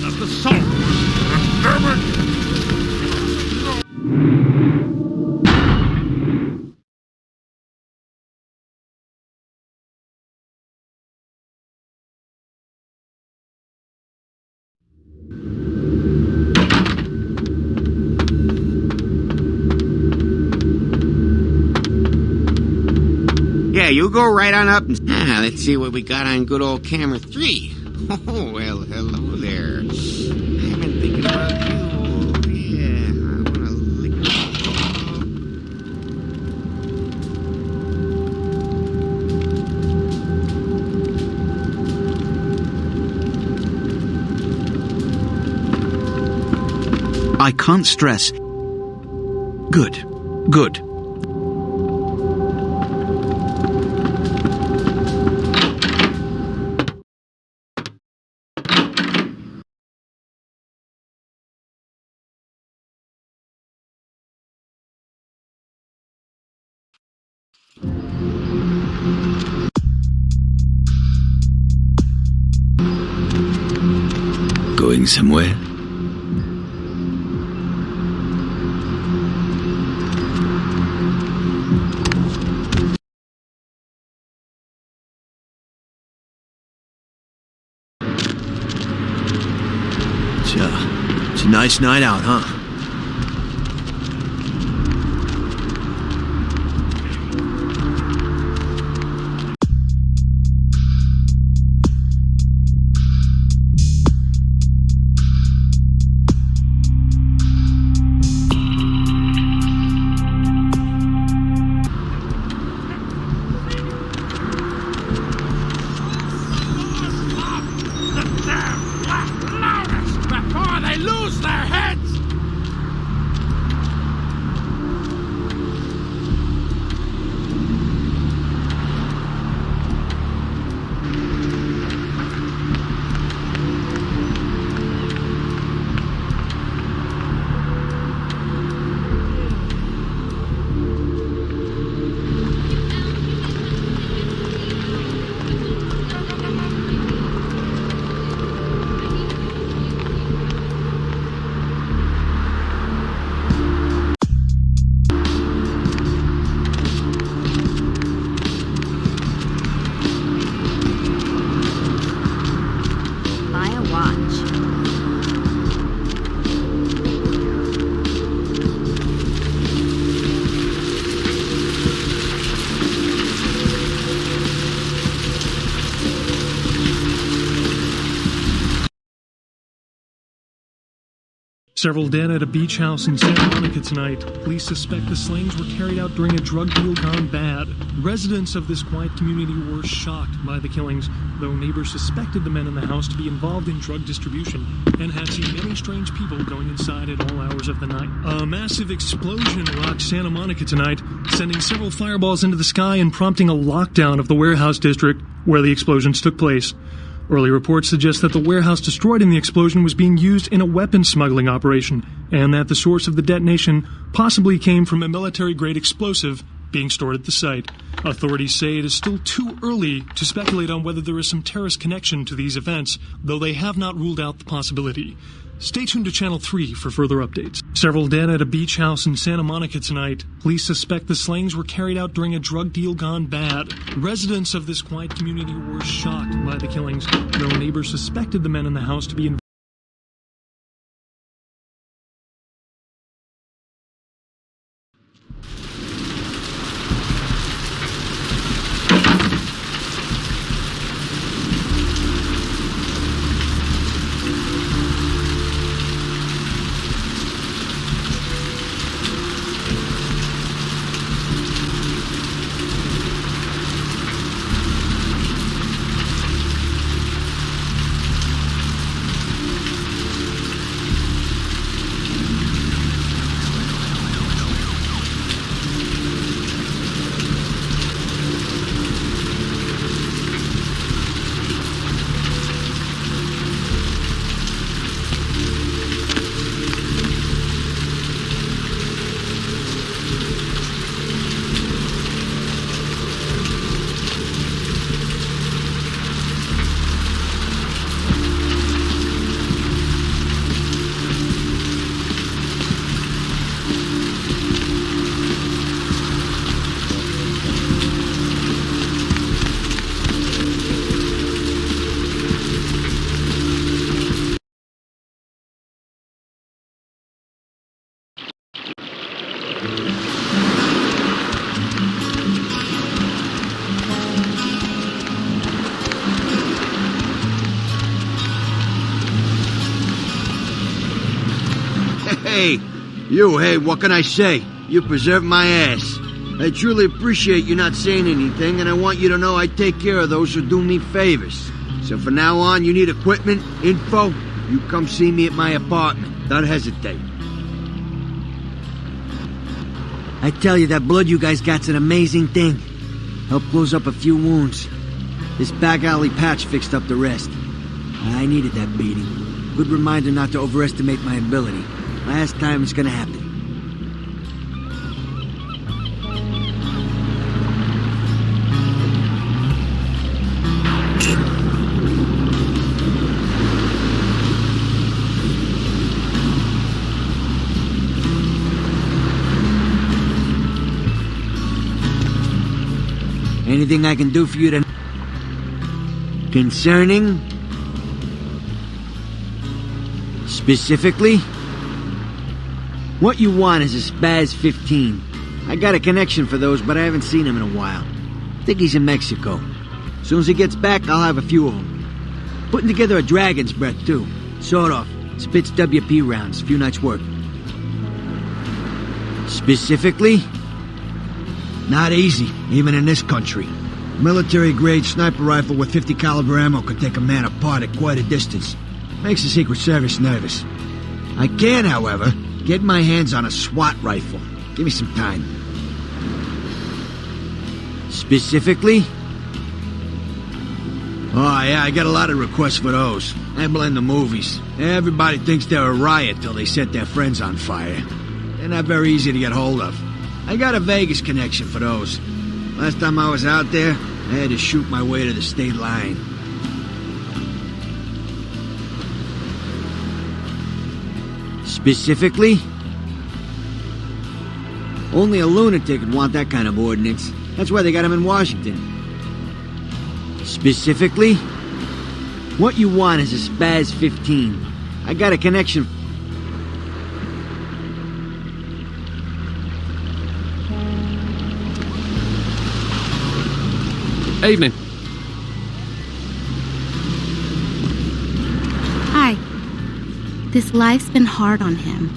Of the soul. Damn it! you go right on up and... let's see what we got on good old camera 3. Oh, well, hello there. I've been thinking about you. Oh, yeah. I want to lick you. I can't stress. Good. Good. Going somewhere? It's a nice night out, huh? Before they lose their heads! Buy a watch. Several dead at a beach house in Santa Monica tonight. Police suspect the slayings were carried out during a drug deal gone bad. Residents of this quiet community were shocked by the killings, though neighbors suspected the men in the house to be involved in drug distribution and had seen many strange people going inside at all hours of the night. A massive explosion rocked Santa Monica tonight, sending several fireballs into the sky and prompting a lockdown of the warehouse district where the explosions took place. Early reports suggest that the warehouse destroyed in the explosion was being used in a weapons smuggling operation, and that the source of the detonation possibly came from a military-grade explosive being stored at the site. Authorities say it is still too early to speculate on whether there is some terrorist connection to these events, though they have not ruled out the possibility. Stay tuned to Channel 3 for further updates. Several dead at a beach house in Santa Monica tonight. Police suspect the slayings were carried out during a drug deal gone bad. Residents of this quiet community were shocked by the killings, though neighbors suspected the men in the house to be involved. Hey, what can I say? You preserved my ass. I truly appreciate you not saying anything, and I want you to know I take care of those who do me favors. So from now on, you need equipment, info, you come see me at my apartment. Don't hesitate. I tell you, that blood you guys got's an amazing thing. Helped close up a few wounds. This back alley patch fixed up the rest. I needed that beating. Good reminder not to overestimate my ability. Last time it's gonna happen. Anything I can do for you to... Concerning? Specifically? What you want is a Spaz 15. I got a connection for those, but I haven't seen him in a while. Think he's in Mexico. As soon as he gets back, I'll have a few of them. Putting together a Dragon's Breath, too. Sawed off. Spits WP rounds. Few nights' work. Specifically? Not easy, even in this country. Military-grade sniper rifle with 50 caliber ammo could take a man apart at quite a distance. Makes the Secret Service nervous. I can, however, get my hands on a SWAT rifle. Give me some time. Specifically? Oh, yeah, I get a lot of requests for those. I blame the movies. Everybody thinks they're a riot till they set their friends on fire. They're not very easy to get hold of. I got a Vegas connection for those. Last time I was out there, I had to shoot my way to the state line. Specifically? Only a lunatic would want that kind of ordnance. That's why they got him in Washington. Specifically? What you want is a Spaz 15. I got a connection. Evening. Hi. This life's been hard on him.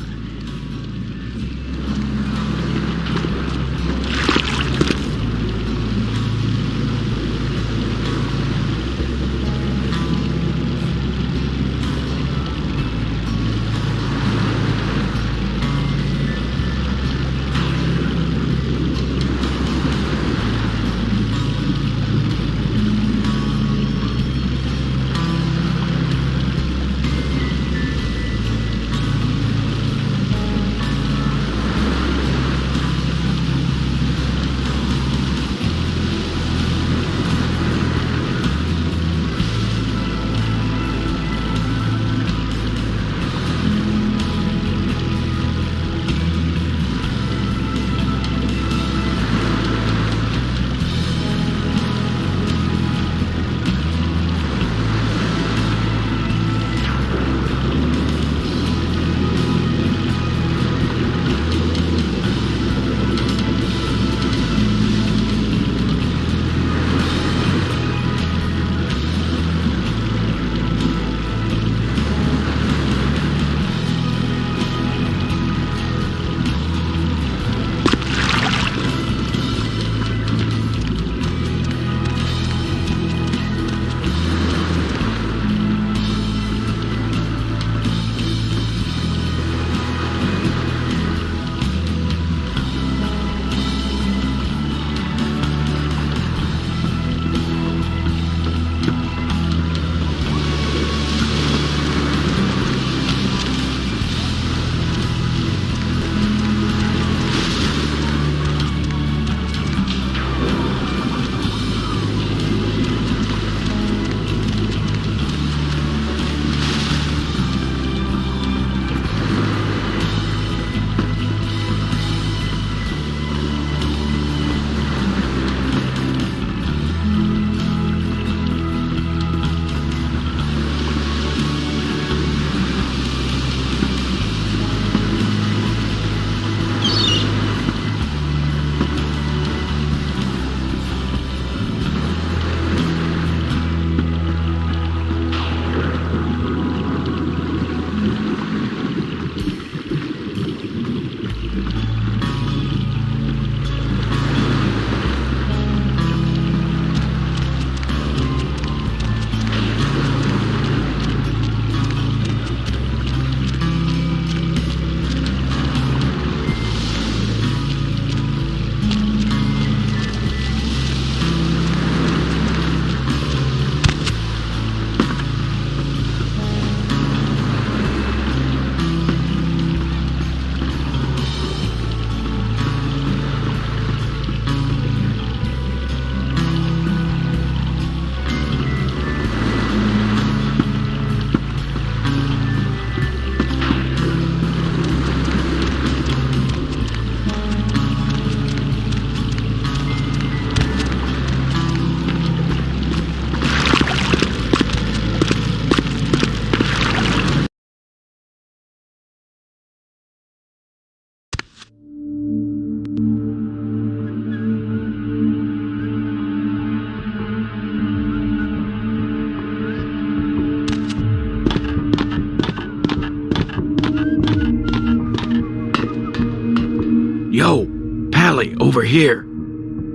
over here.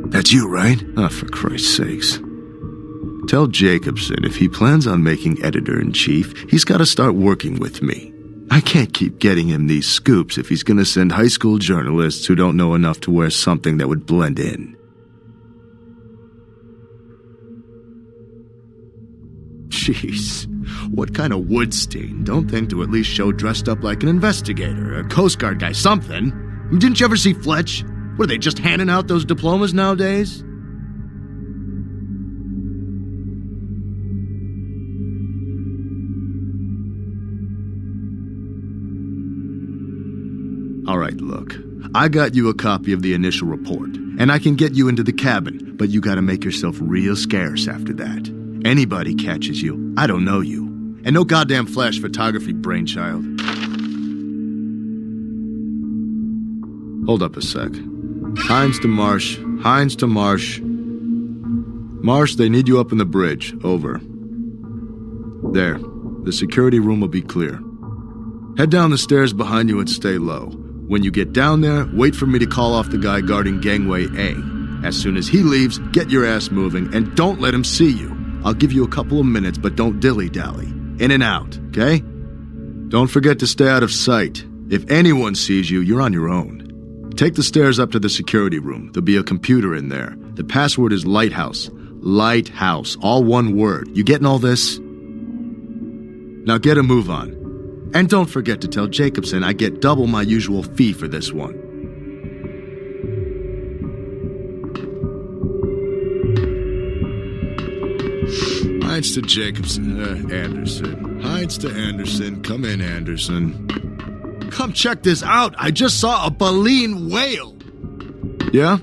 That's you, right? Oh, for Christ's sakes. Tell Jacobson if he plans on making editor-in-chief, he's got to start working with me. I can't keep getting him these scoops if he's going to send high school journalists who don't know enough to wear something that would blend in. Jeez, what kind of wood stain? Don't think to at least show dressed up like an investigator, a Coast Guard guy, something. Didn't you ever see Fletch? What, are they just handing out those diplomas nowadays? All right, look. I got you a copy of the initial report, and I can get you into the cabin, but you gotta make yourself real scarce after that. Anybody catches you, I don't know you. And no goddamn flash photography, brainchild. Hold up a sec. Hines to Marsh. Hines to Marsh. Marsh, they need you up in the bridge. Over. There. The security room will be clear. Head down the stairs behind you and stay low. When you get down there, wait for me to call off the guy guarding gangway A. As soon as he leaves, get your ass moving and don't let him see you. I'll give you a couple of minutes, but don't dilly-dally. In and out, okay? Don't forget to stay out of sight. If anyone sees you, you're on your own. Take the stairs up to the security room. There'll be a computer in there. The password is Lighthouse. Lighthouse, all one word. You getting all this? Now get a move on. And don't forget to tell Jacobson I get double my usual fee for this one. Hines to Jacobson, Anderson. Hines to Anderson. Come in, Anderson. Come check this out. I just saw a baleen whale. Yeah?